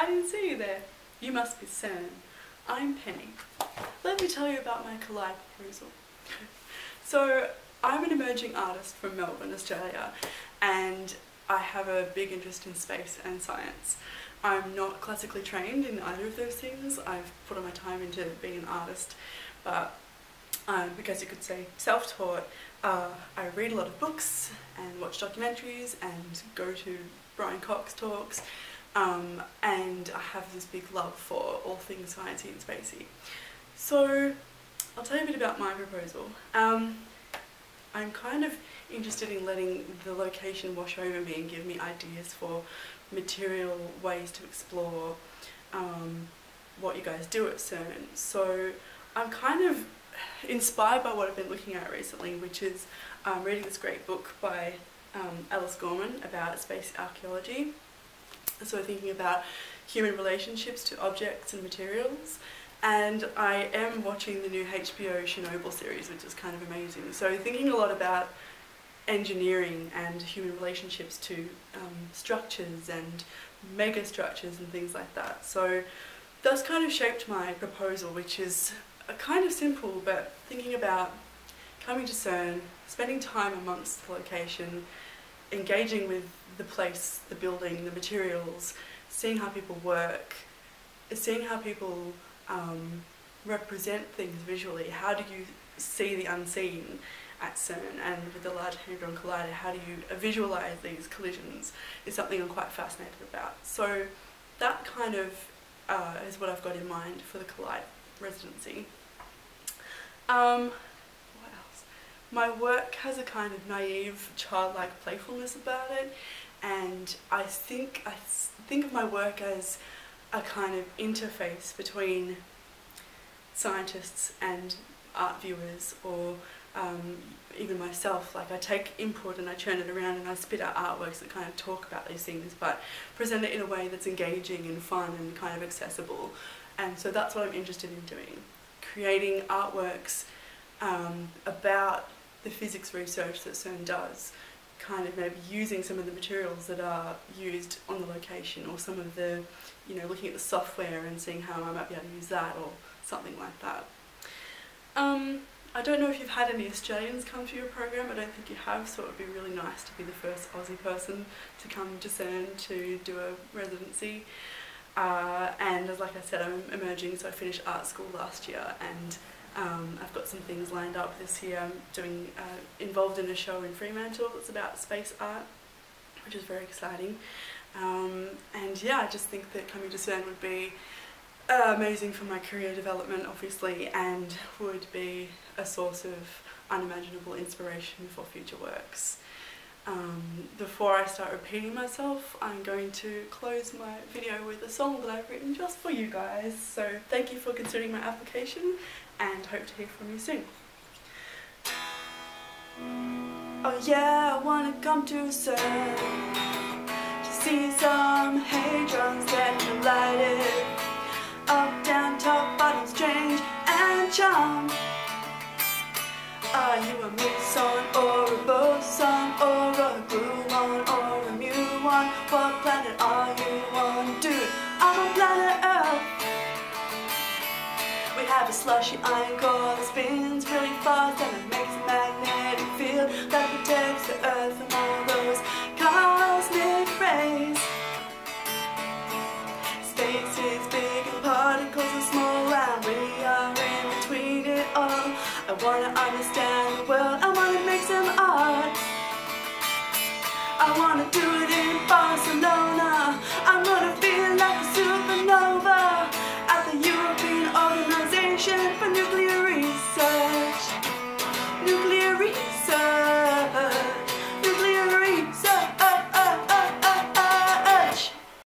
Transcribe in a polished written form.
I didn't see you there. You must be CERN. I'm Penny. Let me tell you about my Collide proposal. So, I'm an emerging artist from Melbourne, Australia, and I have a big interest in space and science. I'm not classically trained in either of those things. I've put all my time into being an artist, but because you could say self-taught, I read a lot of books and watch documentaries and go to Brian Cox talks, and I have this big love for all things sciencey and spacey. So I'll tell you a bit about my proposal. I'm kind of interested in letting the location wash over me and give me ideas for material ways to explore what you guys do at CERN. So I'm kind of inspired by what I've been looking at recently, which is reading this great book by Alice Gorman about space archaeology. So thinking about human relationships to objects and materials. And I am watching the new HBO Chernobyl series, which is kind of amazing. So thinking a lot about engineering and human relationships to structures and mega structures and things like that. So that's kind of shaped my proposal, which is kind of simple, but thinking about coming to CERN, spending time amongst the location, engaging with the place, the building, the materials, seeing how people work, seeing how people represent things visually. How do you see the unseen at CERN, and with the Large Hadron Collider, how do you visualise these collisions, is something I'm quite fascinated about. So that kind of is what I've got in mind for the Collide residency. What else? My work has a kind of naive, childlike playfulness about it, and I think of my work as a kind of interface between scientists and art viewers, or even myself. Like, I take input and I churn it around and I spit out artworks that kind of talk about these things, but present it in a way that's engaging and fun and kind of accessible. And so that's what I'm interested in doing. Creating artworks about the physics research that CERN does, kind of maybe using some of the materials that are used on the location, or some of the, looking at the software and seeing how I might be able to use that, or something like that. I don't know if you've had any Australians come to your program. I don't think you have, so it would be really nice to be the first Aussie person to come to CERN to do a residency. And like I said, I'm emerging, so I finished art school last year, and I've got some things lined up this year. I'm doing involved in a show in Fremantle that's about space art, which is very exciting. And yeah, I just think that coming to CERN would be amazing for my career development, obviously, and would be a source of unimaginable inspiration for future works. Before I start repeating myself, I'm going to close my video with a song that I've written just for you guys. So thank you for considering my application, and hope to hear from you soon. Oh yeah, I wanna come to CERN to see some hadrons get collided. Up, down, top, bottom, strange and charm. Are you a meson or a boson, or a gluon or a muon? What planet are you on, dude? I'm on planet Earth. We have a slushy iron core that spins really fast, and it makes a magnetic field that protects the Earth from all those cosmic rays. Space is big and particles are small, and we are in between it all. I wanna understand the world, I wanna make some art. I wanna do it in fun.